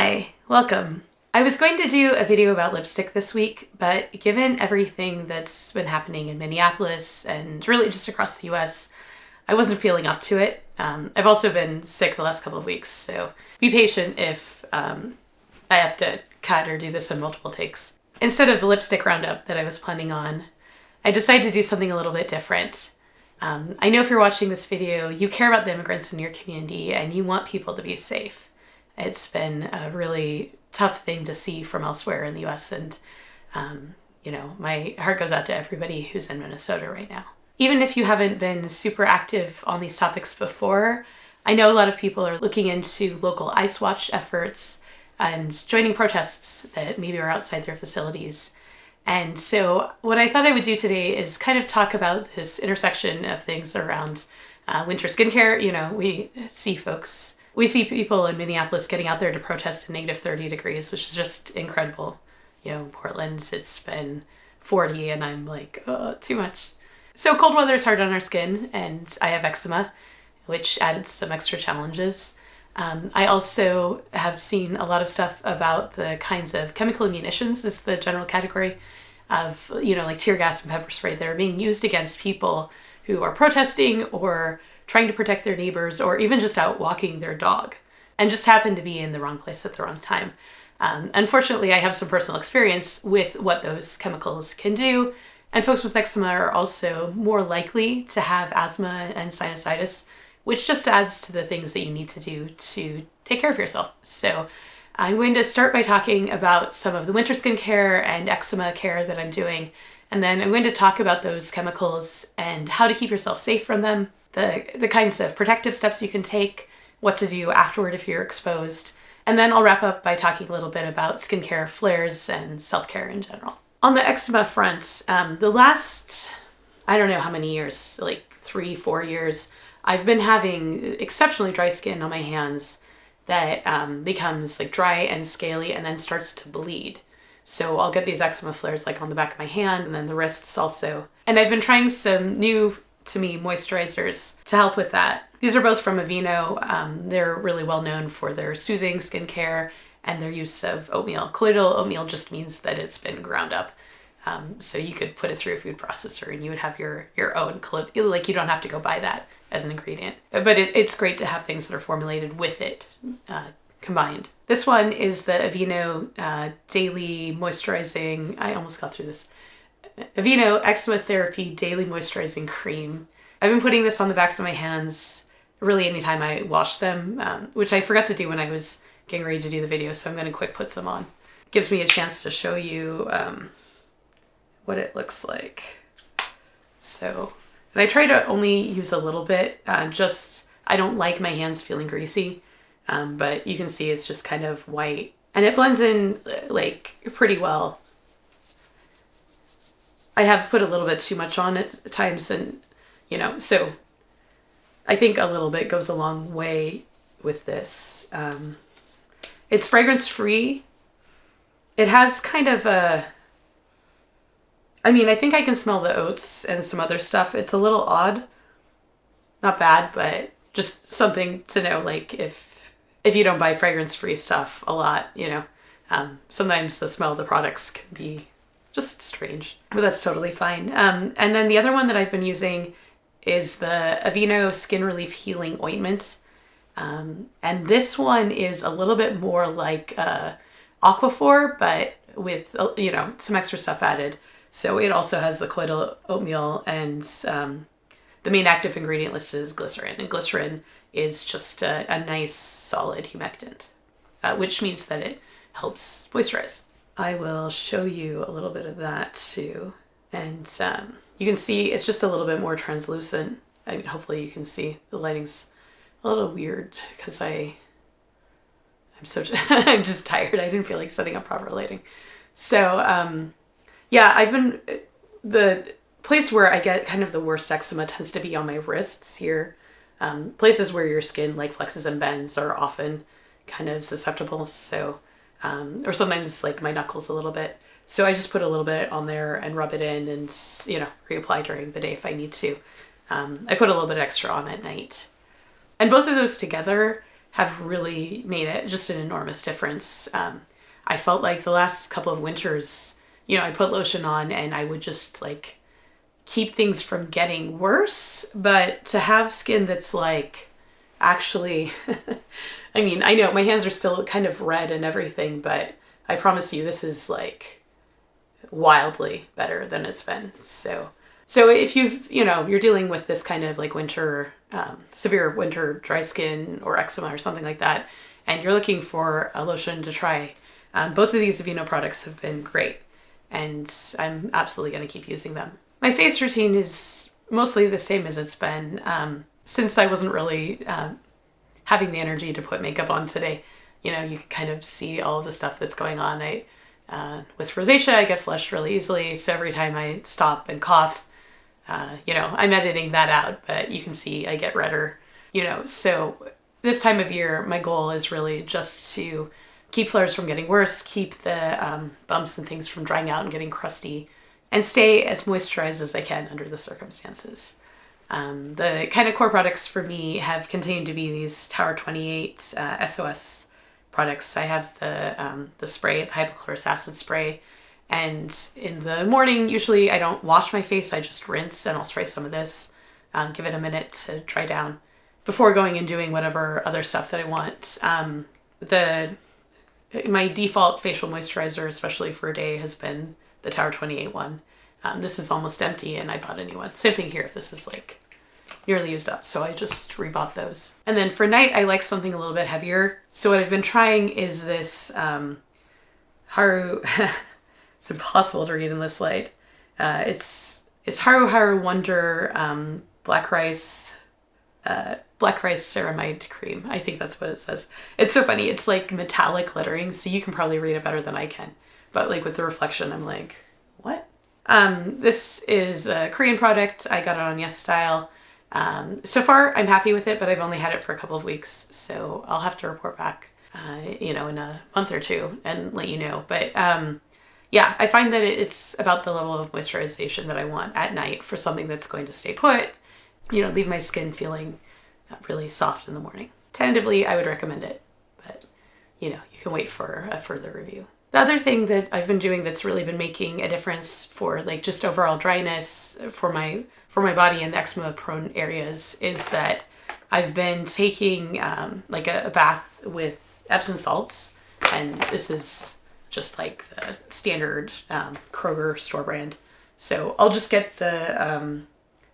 Hi, welcome. I was going to do a video about lipstick this week, but given everything that's been happening in Minneapolis and really just across the US, I wasn't feeling up to it. I've also been sick the last couple of weeks, so be patient if I have to cut or do this in multiple takes. Instead of the lipstick roundup that I was planning on, I decided to do something a little bit different. I know if you're watching this video, you care about the immigrants in your community and you want people to be safe. It's been a really tough thing to see from elsewhere in the US, and my heart goes out to everybody who's in Minnesota right now. Even if you haven't been super active on these topics before, I know a lot of people are looking into local ICE Watch efforts and joining protests that maybe are outside their facilities. And so what I thought I would do today is kind of talk about this intersection of things around winter skincare. We see people in Minneapolis getting out there to protest in -30 degrees, which is just incredible. In Portland, it's been 40 and I'm like, oh, too much. So cold weather is hard on our skin, and I have eczema, which added some extra challenges. I also have seen a lot of stuff about the kinds of chemical munitions is the general category of, like tear gas and pepper spray that are being used against people who are protesting or trying to protect their neighbors or even just out walking their dog and just happen to be in the wrong place at the wrong time. Unfortunately, I have some personal experience with what those chemicals can do, and folks with eczema are also more likely to have asthma and sinusitis, which just adds to the things that you need to do to take care of yourself. So I'm going to start by talking about some of the winter skincare and eczema care that I'm doing, and then I'm going to talk about those chemicals and how to keep yourself safe from them, the kinds of protective steps you can take, what to do afterward if you're exposed, and then I'll wrap up by talking a little bit about skincare flares and self-care in general. On the eczema front, the last, I don't know how many years, like 3-4 years, I've been having exceptionally dry skin on my hands that becomes like dry and scaly and then starts to bleed. So I'll get these eczema flares like on the back of my hand and then the wrists also. And I've been trying some new, to me, moisturizers to help with that. These are both from Aveeno. They're really well known for their soothing skincare and their use of oatmeal. Colloidal oatmeal just means that it's been ground up. So you could put it through a food processor and you would have your own colloidal, like you don't have to go buy that as an ingredient. But it's great to have things that are formulated with it combined. This one is the Aveeno Daily Moisturizing, I almost got through this, Aveeno Eczema Therapy Daily Moisturizing Cream. I've been putting this on the backs of my hands really anytime I wash them, which I forgot to do when I was getting ready to do the video, so I'm going to quick put some on. Gives me a chance to show you what it looks like. So, and I try to only use a little bit, I don't like my hands feeling greasy, but you can see it's just kind of white. And it blends in like pretty well. I have put a little bit too much on at times, and so I think a little bit goes a long way with this. It's fragrance free. It has kind of I think I can smell the oats and some other stuff. It's a little odd. Not bad, but just something to know, like if you don't buy fragrance free stuff a lot, sometimes the smell of the products can be just strange, but that's totally fine. And then the other one that I've been using is the Aveeno Skin Relief Healing Ointment. And this one is a little bit more like Aquaphor, but with, some extra stuff added. So it also has the colloidal oatmeal, and the main active ingredient listed is glycerin. And glycerin is just a nice solid humectant, which means that it helps moisturize. I will show you a little bit of that too. And you can see it's just a little bit more translucent. Hopefully you can see the lighting's a little weird because I'm just tired. I didn't feel like setting up proper lighting. So the place where I get kind of the worst eczema tends to be on my wrists here. Places where your skin like flexes and bends are often kind of susceptible. So, or sometimes like my knuckles a little bit. So I just put a little bit on there and rub it in and, reapply during the day if I need to. I put a little bit extra on at night. And both of those together have really made it just an enormous difference. I felt like the last couple of winters, I put lotion on and I would just like keep things from getting worse, but to have skin that's like actually, I mean, I know my hands are still kind of red and everything, but I promise you this is like wildly better than it's been. So if you're dealing with this kind of like winter, severe winter dry skin or eczema or something like that, and you're looking for a lotion to try, both of these Aveeno products have been great, and I'm absolutely going to keep using them. My face routine is mostly the same as it's been since I wasn't really having the energy to put makeup on today. You can kind of see all of the stuff that's going on. With rosacea, I get flushed really easily, so every time I stop and cough, I'm editing that out, but you can see I get redder. So this time of year, my goal is really just to keep flares from getting worse, keep the bumps and things from drying out and getting crusty, and stay as moisturized as I can under the circumstances. The kind of core products for me have continued to be these Tower 28 SOS products. I have the spray, the hypochlorous acid spray, and in the morning, usually I don't wash my face, I just rinse, and I'll spray some of this, give it a minute to dry down before going and doing whatever other stuff that I want. My default facial moisturizer, especially for a day, has been the Tower 28 one. This is almost empty and I bought a new one. Same thing here. This is like nearly used up, so I just rebought those. And then for night, I like something a little bit heavier. So what I've been trying is this Haru. It's impossible to read in this light. It's Haru Haru Wonder black rice ceramide cream. I think that's what it says. It's so funny. It's like metallic lettering, so you can probably read it better than I can. But like with the reflection, I'm like, what? This is a Korean product. I got it on Yes Style. So far, I'm happy with it, but I've only had it for a couple of weeks, so I'll have to report back, in a month or two and let you know. But yeah, I find that it's about the level of moisturization that I want at night for something that's going to stay put, leave my skin feeling really soft in the morning. Tentatively, I would recommend it, but you can wait for a further review. The other thing that I've been doing that's really been making a difference for like just overall dryness for my body in the eczema prone areas is that I've been taking like a bath with Epsom salts, and this is just like the standard Kroger store brand. So I'll just get the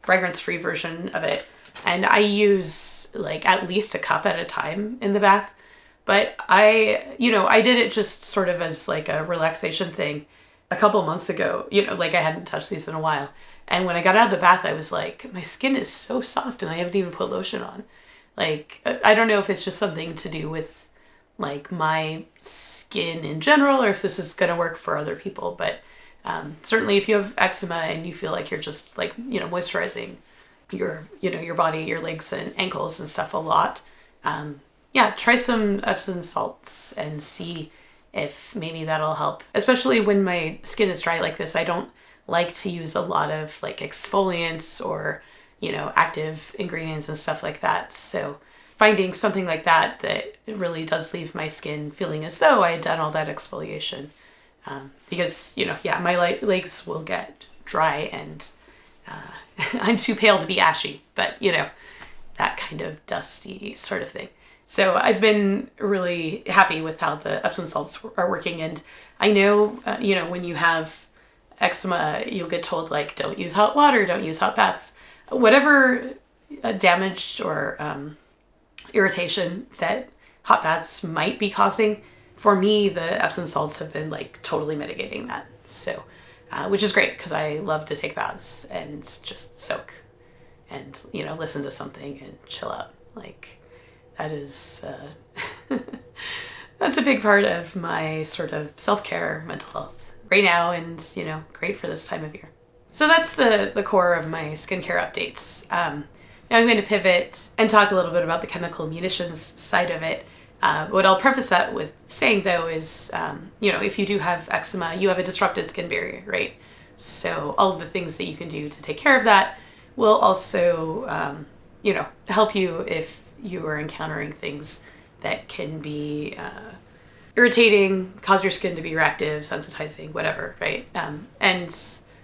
fragrance-free version of it, and I use like at least a cup at a time in the bath. But I did it just sort of as like a relaxation thing a couple months ago, like I hadn't touched these in a while. And when I got out of the bath, I was like, my skin is so soft and I haven't even put lotion on. Like, I don't know if it's just something to do with like my skin in general, or if this is going to work for other people. But certainly if you have eczema and you feel like you're just like, moisturizing your body, your legs and ankles and stuff a lot, yeah, try some Epsom salts and see if maybe that'll help. Especially when my skin is dry like this, I don't like to use a lot of like exfoliants or, active ingredients and stuff like that. So finding something like that really does leave my skin feeling as though I had done all that exfoliation. Because, my legs will get dry and I'm too pale to be ashy, but, that kind of dusty sort of thing. So I've been really happy with how the Epsom salts are working. And I know, when you have eczema, you'll get told like, don't use hot water, don't use hot baths, whatever damage or irritation that hot baths might be causing. For me, the Epsom salts have been like totally mitigating that. So, which is great because I love to take baths and just soak and, listen to something and chill out. Like, that is, that's a big part of my sort of self-care, mental health right now, and, great for this time of year. So that's the core of my skincare updates. Now I'm going to pivot and talk a little bit about the chemical munitions side of it. What I'll preface that with saying, though, is, if you do have eczema, you have a disrupted skin barrier, right? So all of the things that you can do to take care of that will also, help you if you are encountering things that can be irritating, cause your skin to be reactive, sensitizing, whatever, right? And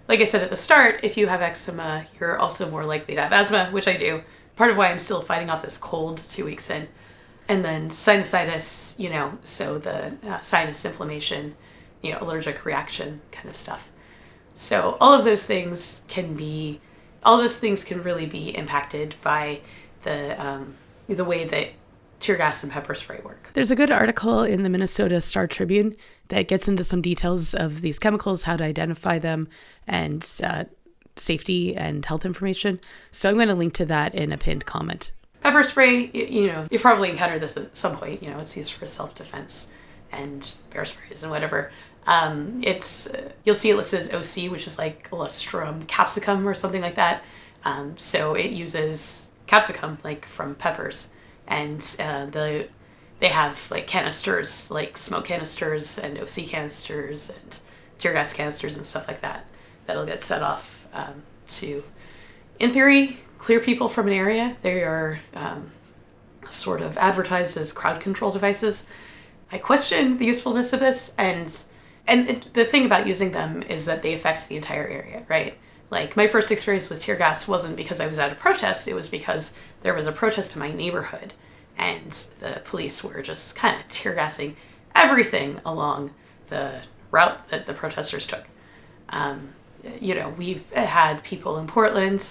like I said at the start, if you have eczema, you're also more likely to have asthma, which I do. Part of why I'm still fighting off this cold 2 weeks in. And then sinusitis, so the sinus inflammation, allergic reaction kind of stuff. So all of those things can really be impacted by the way that tear gas and pepper spray work. There's a good article in the Minnesota Star Tribune that gets into some details of these chemicals, how to identify them, and safety and health information. So I'm going to link to that in a pinned comment. Pepper spray, you've probably encountered this at some point. It's used for self-defense and bear sprays and whatever. You'll see it listed as OC, which is like Olustrum capsicum or something like that. So it uses capsicum, like from peppers. And they have like canisters, like smoke canisters and OC canisters and tear gas canisters and stuff like that. That'll get set off to, in theory, clear people from an area. They are sort of advertised as crowd control devices. I question the usefulness of this, and the thing about using them is that they affect the entire area, right? Like, my first experience with tear gas wasn't because I was at a protest, it was because there was a protest in my neighborhood, and the police were just kind of tear gassing everything along the route that the protesters took. We've had people in Portland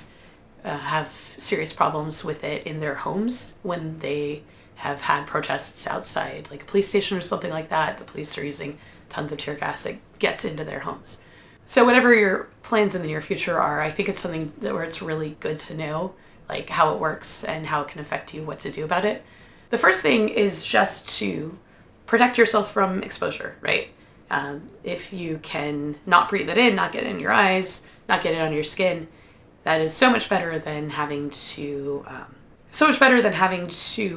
have serious problems with it in their homes when they have had protests outside, like a police station or something like that. The police are using tons of tear gas that gets into their homes. So whatever your plans in the near future are, I think it's something where it's really good to know, like how it works and how it can affect you, what to do about it. The first thing is just to protect yourself from exposure, right? If you can not breathe it in, not get it in your eyes, not get it on your skin, that is so much better than having to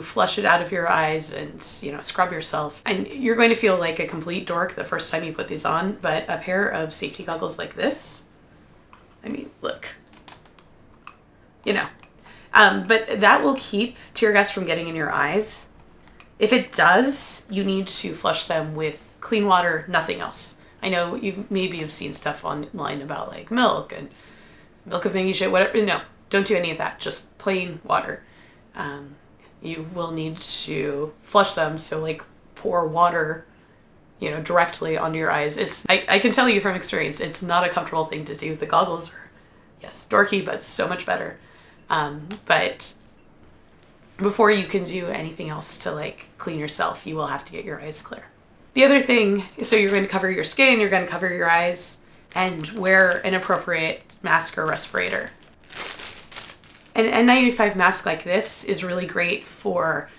flush it out of your eyes and, scrub yourself. And you're going to feel like a complete dork the first time you put these on, but a pair of safety goggles like this, look, but that will keep tear gas from getting in your eyes. If it does, you need to flush them with clean water, nothing else. I know you've seen stuff online about like milk of magnesia, whatever. No, don't do any of that. Just plain water. You will need to flush them. So like pour water, directly onto your eyes. I can tell you from experience, it's not a comfortable thing to do. The goggles are, yes, dorky, but so much better. But before you can do anything else to like clean yourself, you will have to get your eyes clear. The other thing, so you're going to cover your skin, you're going to cover your eyes, and wear an appropriate mask or respirator. An N95 mask like this is really great for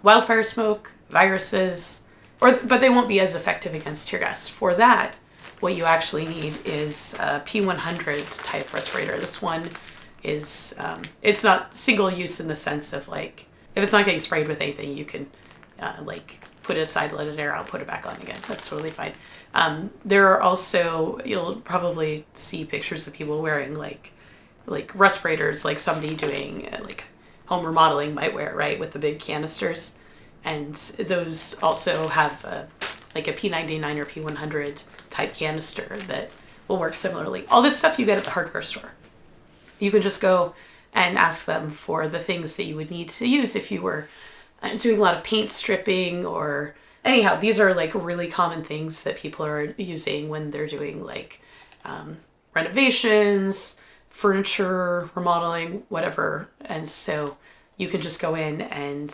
wildfire smoke, viruses, but they won't be as effective against tear gas. For that, what you actually need is a P100 type respirator. This one is, it's not single use in the sense of like, if it's not getting sprayed with anything, you can put it aside, let it air out, put it back on again. That's totally fine. There are also, you'll probably see pictures of people wearing like respirators, like somebody doing like home remodeling might wear, right, with the big canisters. And those also have a P99 or P100 type canister that will work similarly. All this stuff you get at the hardware store. You can just go and ask them for the things that you would need to use if you were doing a lot of paint stripping or anyhow, these are like really common things that people are using when they're doing like renovations, furniture, remodeling, whatever. And so you can just go in and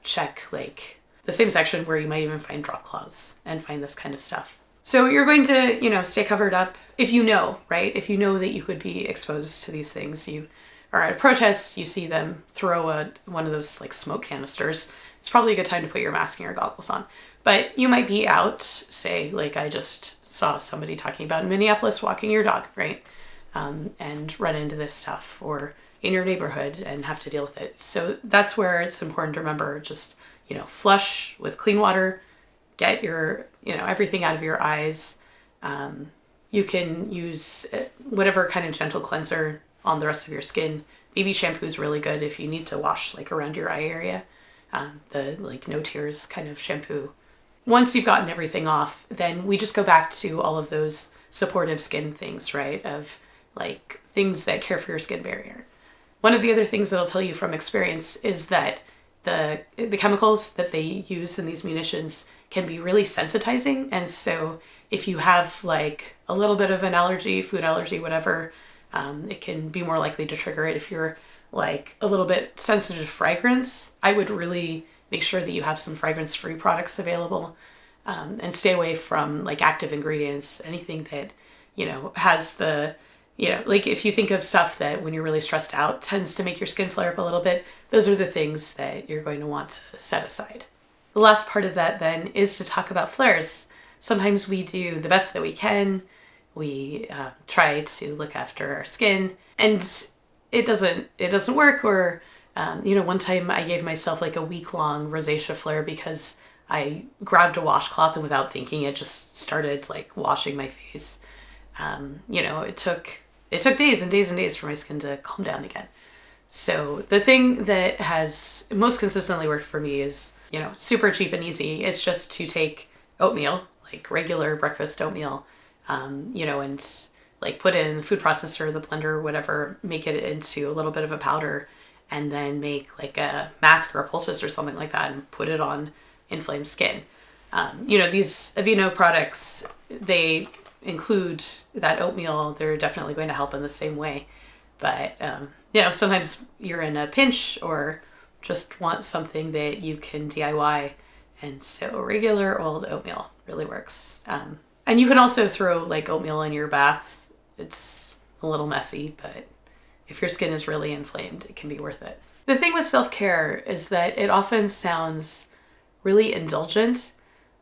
check like the same section where you might even find drop cloths and find this kind of stuff. So you're going to, stay covered up if you know, right? If you know that you could be exposed to these things. You are at a protest, you see them throw one of those like smoke canisters. It's probably a good time to put your mask and your goggles on. But you might be out, say, like I just saw somebody talking about in Minneapolis walking your dog, right? And run into this stuff, or in your neighborhood and have to deal with it. So that's where it's important to remember, just, flush with clean water, get your, everything out of your eyes. You can use whatever kind of gentle cleanser on the rest of your skin. Baby shampoo is really good if you need to wash like around your eye area. the like no tears kind of shampoo. Once you've gotten everything off, then we just go back to all of those supportive skin things, right? Of like things that care for your skin barrier. One of the other things that I'll tell you from experience is that the chemicals that they use in these munitions can be really sensitizing. And so if you have like a little bit of an allergy, food allergy, whatever, it can be more likely to trigger it. If you're like a little bit sensitive to fragrance, I would really make sure that you have some fragrance-free products available, and stay away from like active ingredients, anything that, has the, like if you think of stuff that when you're really stressed out tends to make your skin flare up a little bit, those are the things that you're going to want to set aside. The last part of that then is to talk about flares. Sometimes we do the best that we can. We try to look after our skin, and it doesn't work. Or one time I gave myself like a week-long rosacea flare because I grabbed a washcloth and without thinking it just started like washing my face. It took days and days and days for my skin to calm down again. So the thing that has most consistently worked for me is, super cheap and easy. It's just to take oatmeal, like regular breakfast oatmeal, and like put it in the food processor, the blender, whatever, make it into a little bit of a powder, and then make like a mask or a poultice or something like that and put it on inflamed skin. These Aveeno products, they include that oatmeal. They're definitely going to help in the same way. But, sometimes you're in a pinch or just want something that you can DIY. And so regular old oatmeal really works. And you can also throw like oatmeal in your bath. It's a little messy, but if your skin is really inflamed, it can be worth it. The thing with self-care is that it often sounds really indulgent,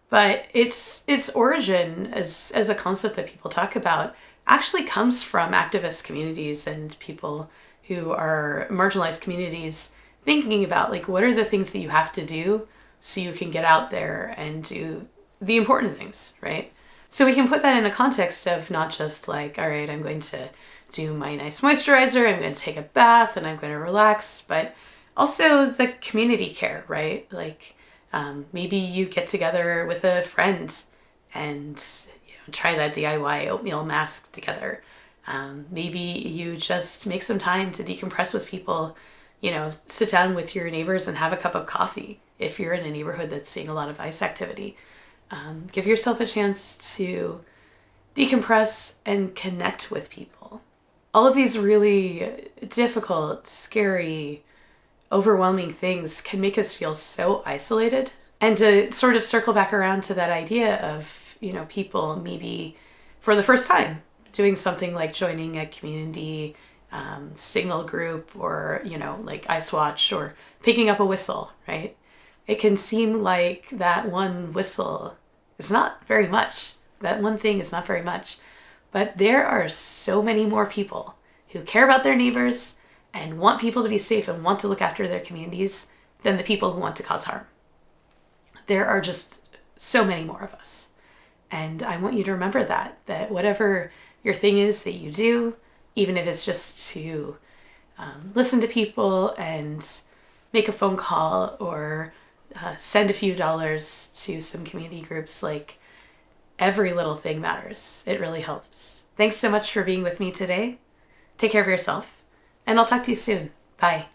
but its origin as a concept that people talk about actually comes from activist communities and people who are marginalized communities thinking about like what are the things that you have to do so you can get out there and do the important things, right? So we can put that in a context of not just like, all right, I'm going to do my nice moisturizer, I'm going to take a bath, and I'm going to relax, but also the community care, right? Like maybe you get together with a friend and try that DIY oatmeal mask together. Maybe you just make some time to decompress with people, sit down with your neighbors and have a cup of coffee if you're in a neighborhood that's seeing a lot of ice activity. Give yourself a chance to decompress and connect with people. All of these really difficult, scary, overwhelming things can make us feel so isolated. And to sort of circle back around to that idea of, people maybe for the first time doing something like joining a community signal group or, like Ice Watch or picking up a whistle, right? It can seem like that one whistle is not very much. That one thing is not very much. But there are so many more people who care about their neighbors and want people to be safe and want to look after their communities than the people who want to cause harm. There are just so many more of us. And I want you to remember that whatever your thing is that you do, even if it's just to listen to people and make a phone call or send a few dollars to some community groups, like every little thing matters. It really helps. Thanks so much for being with me today. Take care of yourself, and I'll talk to you soon. Bye.